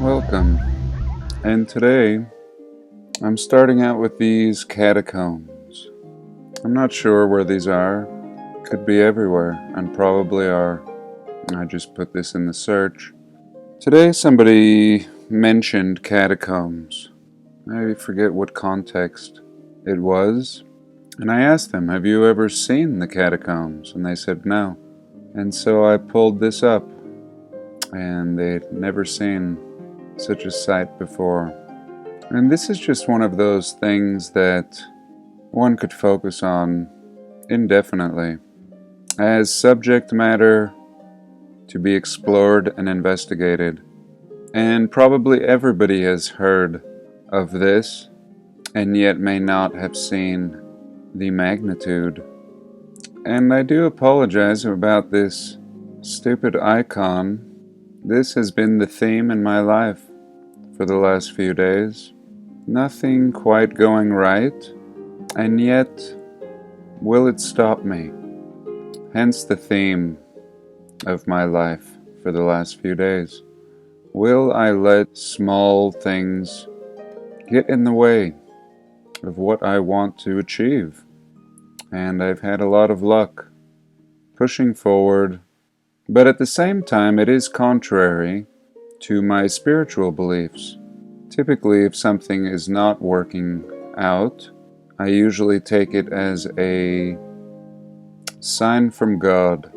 Welcome, and today I'm starting out with these catacombs. I'm not sure where these are. Could be everywhere, and probably are. I just put this in the search. Today somebody mentioned catacombs. I forget what context it was. And I asked them, have you ever seen the catacombs? And they said no. And so I pulled this up, and they'd never seen such a sight before. And this is just one of those things that one could focus on indefinitely as subject matter to be explored and investigated. And probably everybody has heard of this and yet may not have seen the magnitude. And I do apologize about this stupid icon. This has been the theme in my life for the last few days. Nothing quite going right, and yet, will it stop me? Hence the theme of my life for the last few days. Will I let small things get in the way of what I want to achieve? And I've had a lot of luck pushing forward, but at the same time it is contrary to my spiritual beliefs. Typically, if something is not working out, I usually take it as a sign from God.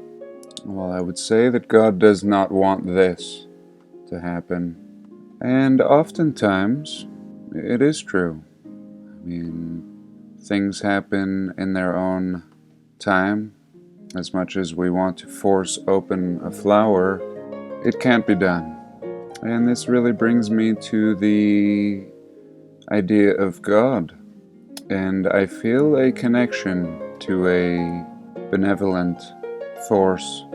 Well, I would say that God does not want this to happen. And oftentimes, it is true. I mean, things happen in their own time. As much as we want to force open a flower, it can't be done. And this really brings me to the idea of God. And I feel a connection to a benevolent force,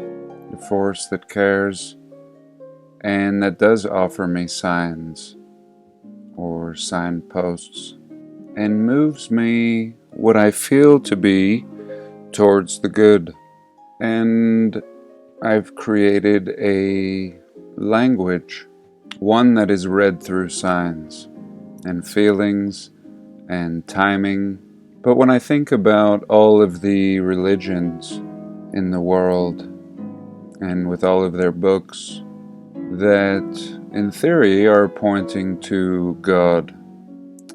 a force that cares and that does offer me signs or signposts and moves me what I feel to be towards the good. And I've created a language, one that is read through signs and feelings and timing. But when I think about all of the religions in the world and with all of their books that in theory are pointing to God,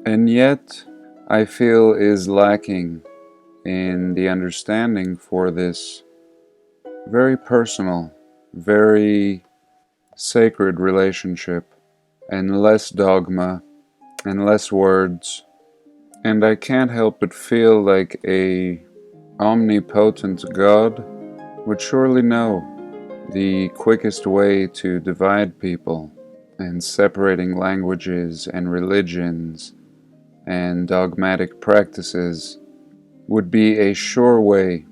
and yet I feel is lacking in the understanding for this very personal, very sacred relationship, and less dogma and less words. And I can't help but feel like a omnipotent God would surely know the quickest way to divide people, and separating languages and religions and dogmatic practices would be a sure way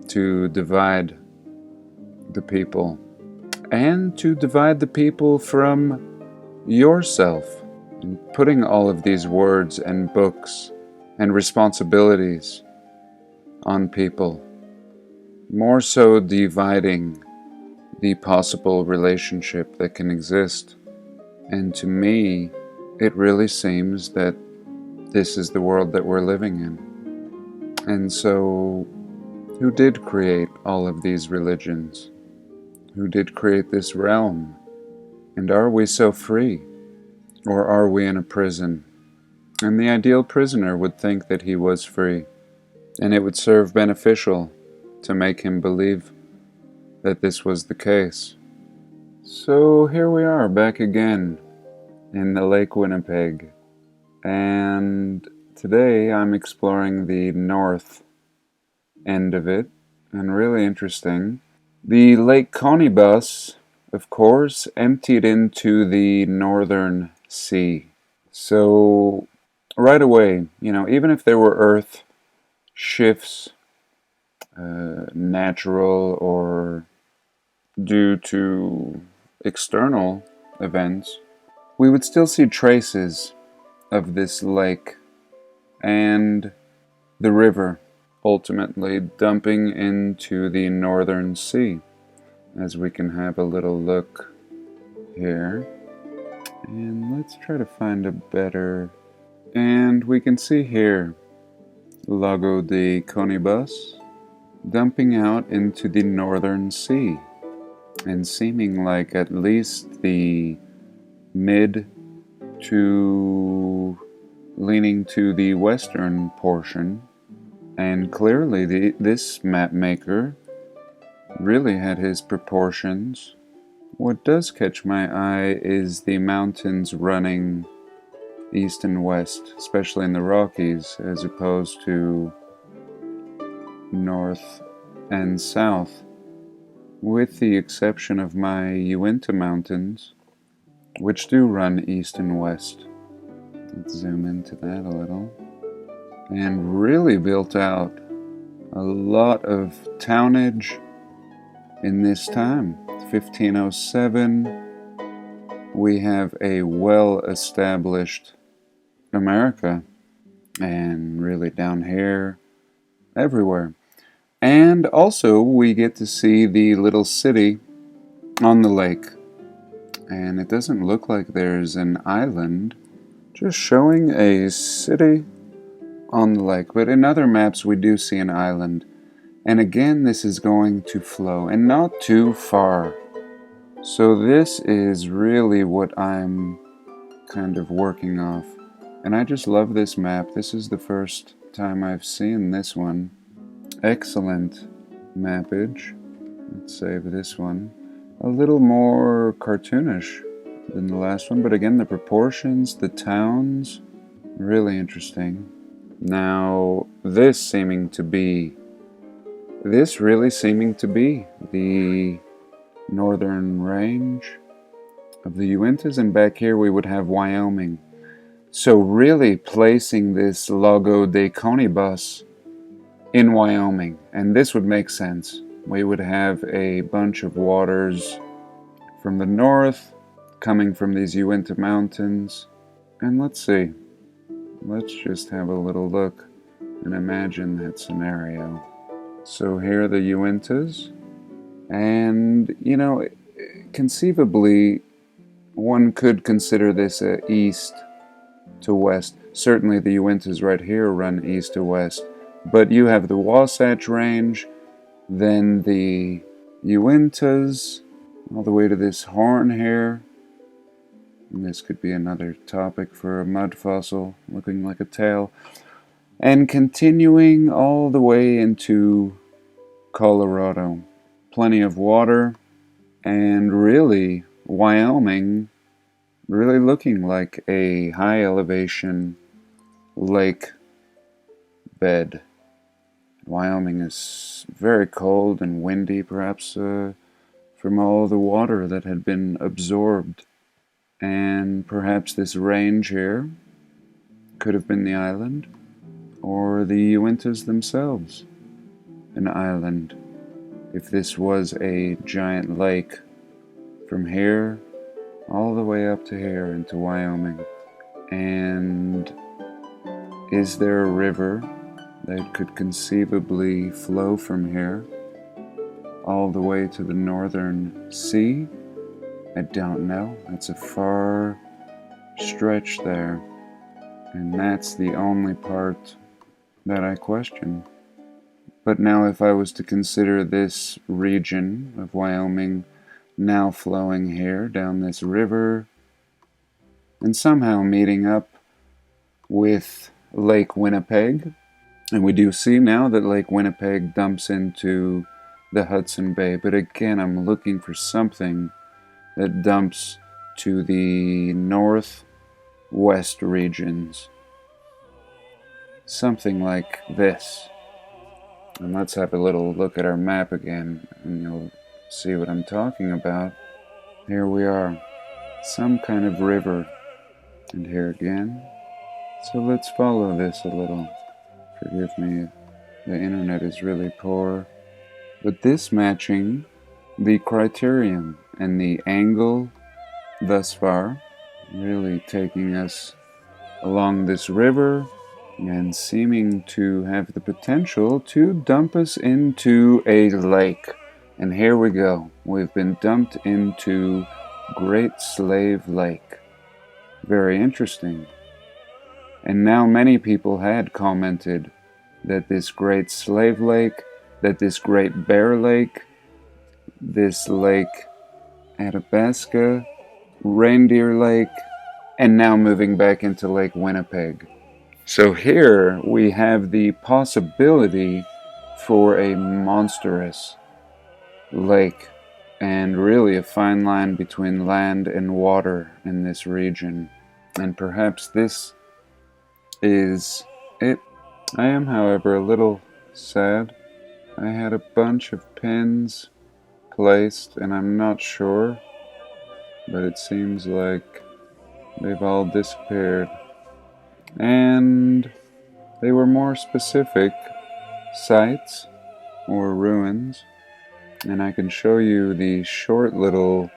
to divide the people, and to divide the people from yourself, and putting all of these words and books and responsibilities on people, more so dividing the possible relationship that can exist. And to me, it really seems that this is the world that we're living in. And so, who did create all of these religions? Who did create this realm? And are we so free? Or are we in a prison? And the ideal prisoner would think that he was free, and it would serve beneficial to make him believe that this was the case. So here we are back again in the Lake Winnipeg, and today I'm exploring the north end of it, and really interesting. The Lake Conibas, of course, emptied into the northern sea. So right away, even if there were earth shifts, natural or due to external events, we would still see traces of this lake and the river ultimately dumping into the northern sea, as we can have a little look here. And let's try to find a better... And we can see here Lago de Conibas dumping out into the northern sea, and seeming like at least the mid to leaning to the western portion. And clearly this map maker really had his proportions. What does catch my eye is the mountains running east and west, especially in the Rockies, as opposed to north and south, with the exception of my Uinta Mountains, which do run east and west. Let's zoom into that a little. And really built out a lot of townage in this time. 1507, we have a well-established America, and really down here, everywhere. And also we get to see the little city on the lake, and it doesn't look like there's an island, just showing a city on the lake. But in other maps we do see an island, and again this is going to flow and not too far. So this is really what I'm kind of working off, and I just love this map. This is the first time I've seen this one. Excellent mappage. Let's save this one. A little more cartoonish than the last one, but again the proportions, the towns, really interesting. Now this really seeming to be the northern range of the Uintas, and back here we would have Wyoming. So really placing this Lago de Conibas in Wyoming, and this would make sense. We would have a bunch of waters from the north coming from these Uinta Mountains. And let's see, let's just have a little look and imagine that scenario. So here are the Uintas, and conceivably one could consider this a east to west. Certainly the Uintas right here run east to west, but you have the Wasatch Range, then the Uintas, all the way to this horn here. And this could be another topic for a mud fossil looking like a tail. And continuing all the way into Colorado. Plenty of water, and really Wyoming really looking like a high elevation lake bed. Wyoming is very cold and windy, perhaps from all the water that had been absorbed. And perhaps this range here could have been the island, or the Uintas themselves an island. If this was a giant lake from here all the way up to here into Wyoming. And is there a river that could conceivably flow from here all the way to the northern sea? I don't know. That's a far stretch there, and that's the only part that I question. But now if I was to consider this region of Wyoming now flowing here down this river and somehow meeting up with Lake Winnipeg, and we do see now that Lake Winnipeg dumps into the Hudson Bay, but again I'm looking for something that dumps to the northwest regions, something like this. And let's have a little look at our map again, and you'll see what I'm talking about. Here we are, some kind of river, and here again. So let's follow this a little. Forgive me, the internet is really poor. But this matching the criterion and the angle thus far, really taking us along this river and seeming to have the potential to dump us into a lake. And here we go. We've been dumped into Great Slave Lake. Very interesting. And now many people had commented that this Great Slave Lake, that this Great Bear Lake, this Lake Athabasca, Reindeer Lake, and now moving back into Lake Winnipeg. So here we have the possibility for a monstrous lake, and really a fine line between land and water in this region. And perhaps this is it. I am, however, a little sad. I had a bunch of pins placed, and I'm not sure, but it seems like they've all disappeared. And they were more specific sites or ruins. And I can show you the short little,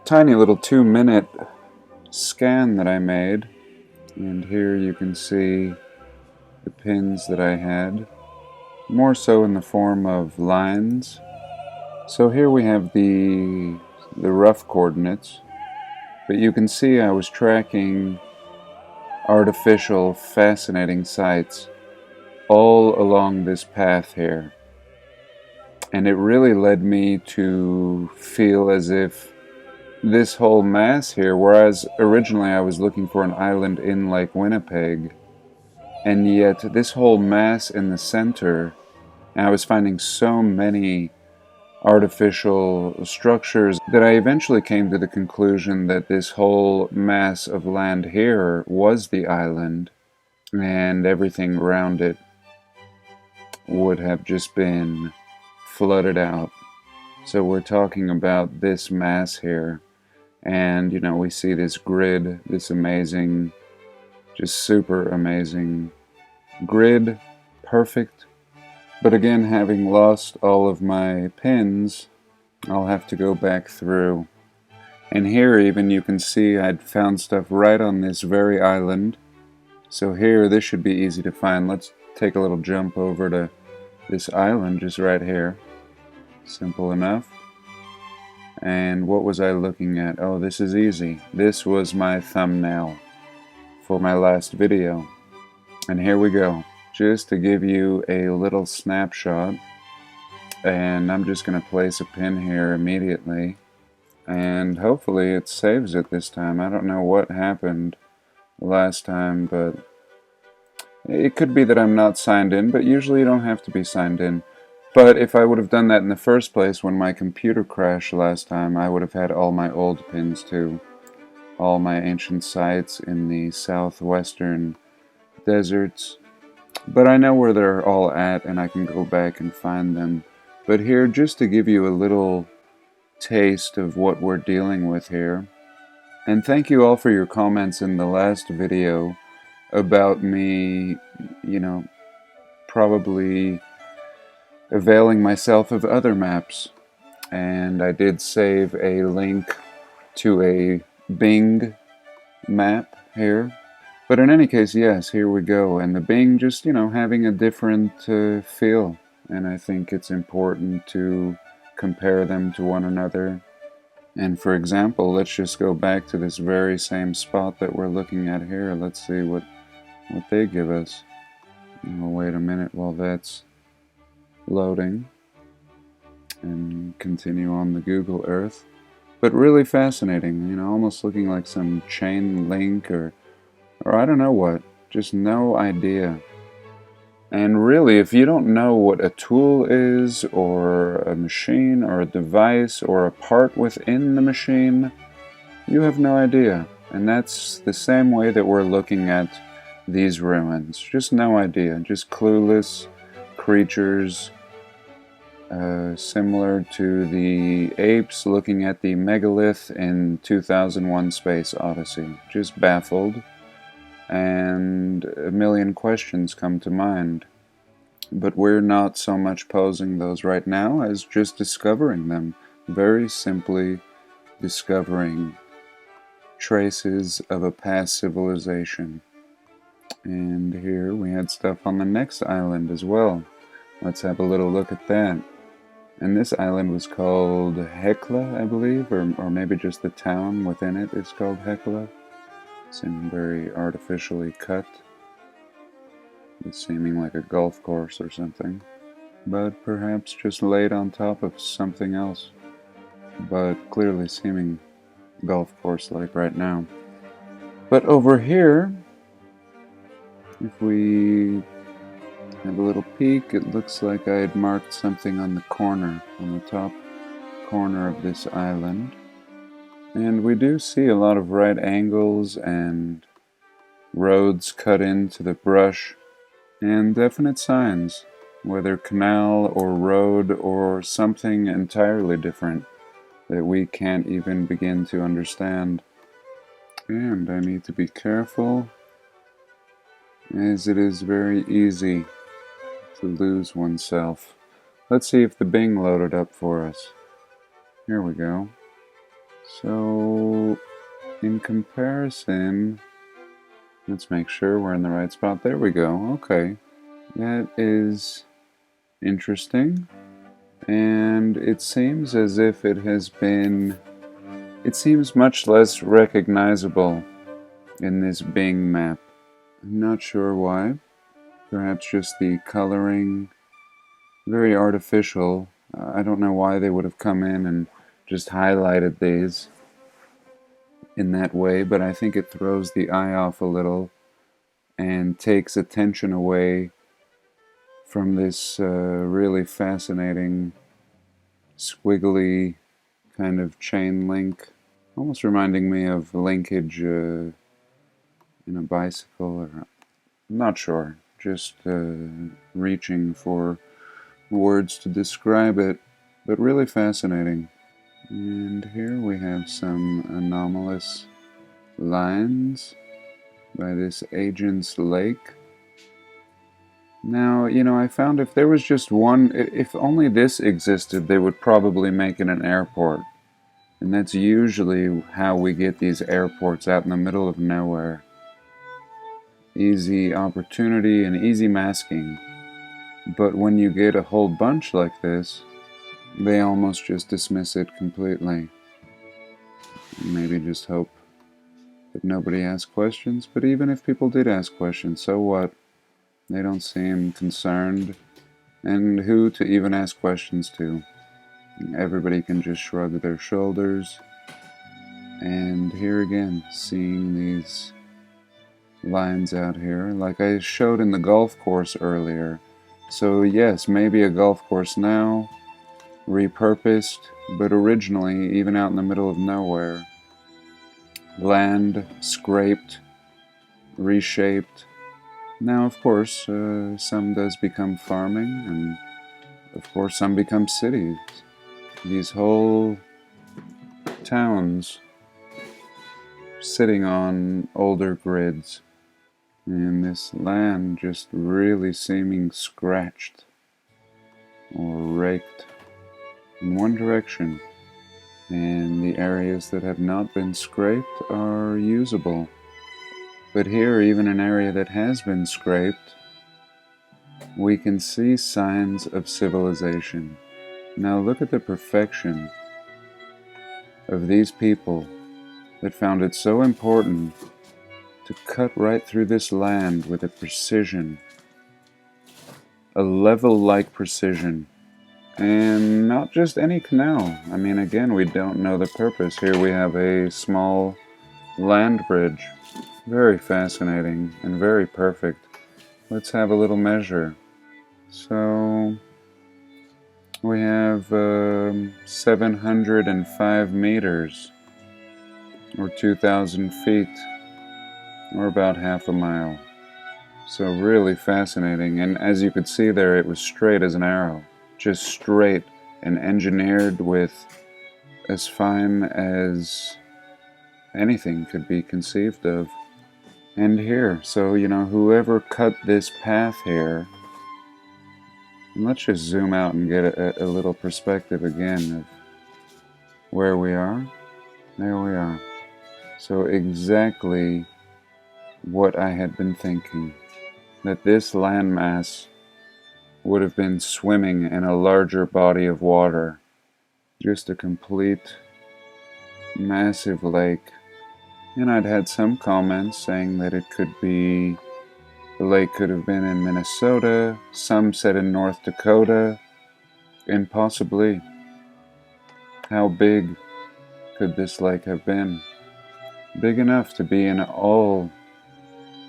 tiny little 2-minute scan that I made. And here you can see the pins that I had, more so in the form of lines. So here we have the rough coordinates, but you can see I was tracking artificial, fascinating sites all along this path here. And it really led me to feel as if this whole mass here, whereas originally I was looking for an island in Lake Winnipeg, and yet this whole mass in the center, and I was finding so many artificial structures that I eventually came to the conclusion that this whole mass of land here was the island, and everything around it would have just been flooded out. So we're talking about this mass here, and we see this grid, this amazing, just super amazing grid, perfect. But again, having lost all of my pins, I'll have to go back through. And here even you can see I'd found stuff right on this very island. So here, this should be easy to find. Let's take a little jump over to this island just right here. Simple enough. And what was I looking at? Oh, this is easy. This was my thumbnail for my last video. And here we go. Just to give you a little snapshot. And I'm just going to place a pin here immediately. And hopefully it saves it this time. I don't know what happened last time, but it could be that I'm not signed in, but usually you don't have to be signed in. But if I would have done that in the first place when my computer crashed last time, I would have had all my old pins too. All my ancient sites in the southwestern deserts. But I know where they're all at, and I can go back and find them. But here, just to give you a little taste of what we're dealing with here. And thank you all for your comments in the last video about me, probably availing myself of other maps. And I did save a link to a Bing map here. But in any case, yes, here we go. And the Bing just, having a different feel. And I think it's important to compare them to one another. And for example, let's just go back to this very same spot that we're looking at here. Let's see what they give us. We'll wait a minute while that's loading and continue on the Google Earth. But really fascinating, almost looking like some chain link or I don't know what, just no idea. And really, if you don't know what a tool is, or a machine, or a device, or a part within the machine, you have no idea. And that's the same way that we're looking at these ruins. Just no idea, just clueless creatures, similar to the apes looking at the megalith in 2001 Space Odyssey. Just baffled. And a million questions come to mind. But we're not so much posing those right now as just discovering them. very simply discovering traces of a past civilization. And here we had stuff on the next island as well. Let's have a little look at that. And this island was called Hecla, I believe, or maybe just the town within it is called Hecla. Seeming very artificially cut. It's seeming like a golf course or something. But perhaps just laid on top of something else. But clearly seeming golf course-like right now. But over here, if we have a little peek, it looks like I had marked something on the corner, on the top corner of this island. And we do see a lot of right angles and roads cut into the brush, and definite signs, whether canal or road or something entirely different that we can't even begin to understand. And I need to be careful, as it is very easy to lose oneself. Let's see if the Bing loaded up for us. Here we go. So, in comparison, let's make sure we're in the right spot. There we go. Okay. That is interesting. And it seems as if it has been... It seems much less recognizable in this Bing map. I'm not sure why. Perhaps just the coloring, very artificial. I don't know why they would have come in and just highlighted these in that way, but I think it throws the eye off a little and takes attention away from this really fascinating squiggly kind of chain link, almost reminding me of linkage in a bicycle, or I'm not sure, just reaching for words to describe it, but really fascinating. And here we have some anomalous lines by this Agent's Lake. Now, I found if there was just one, if only this existed, they would probably make it an airport. And that's usually how we get these airports out in the middle of nowhere. Easy opportunity and easy masking. But when you get a whole bunch like this, they almost just dismiss it completely. Maybe just hope that nobody asks questions, but even if people did ask questions, so what? They don't seem concerned, and who to even ask questions to? Everybody can just shrug their shoulders. And here again, seeing these lines out here, like I showed in the golf course earlier. So yes, maybe a golf course now, repurposed, but originally even out in the middle of nowhere. Land scraped, reshaped. Now, of course, some does become farming, and of course some become cities. These whole towns sitting on older grids, and this land just really seeming scratched or raked in one direction, and the areas that have not been scraped are usable. But here, even an area that has been scraped, we can see signs of civilization. Now look at the perfection of these people that found it so important to cut right through this land with a precision, a level-like precision. And not just any canal. I mean, again, we don't know the purpose. Here we have a small land bridge. Very fascinating and very perfect. Let's have a little measure. So we have 705 meters, or 2,000 feet, or about half a mile. So really fascinating. And as you could see there, it was straight as an arrow. Just straight and engineered with as fine as anything could be conceived of. And here, so whoever cut this path here, and let's just zoom out and get a little perspective again where we are. There we are. So exactly what I had been thinking, that this landmass would have been swimming in a larger body of water, just a complete massive lake. And I'd had some comments saying that the lake could have been in Minnesota, some said in North Dakota, and possibly. How big could this lake have been? Big enough to be in all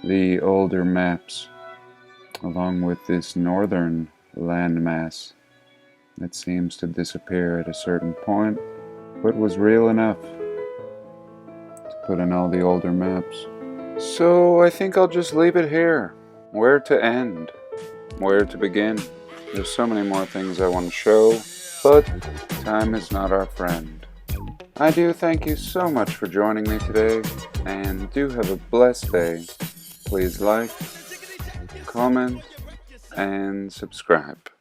the older maps, along with this northern landmass that seems to disappear at a certain point, but was real enough to put in all the older maps. So I think I'll just leave it here. Where to end? Where to begin? There's so many more things I want to show, but time is not our friend. I do thank you so much for joining me today, and do have a blessed day. Please like, comment, and subscribe.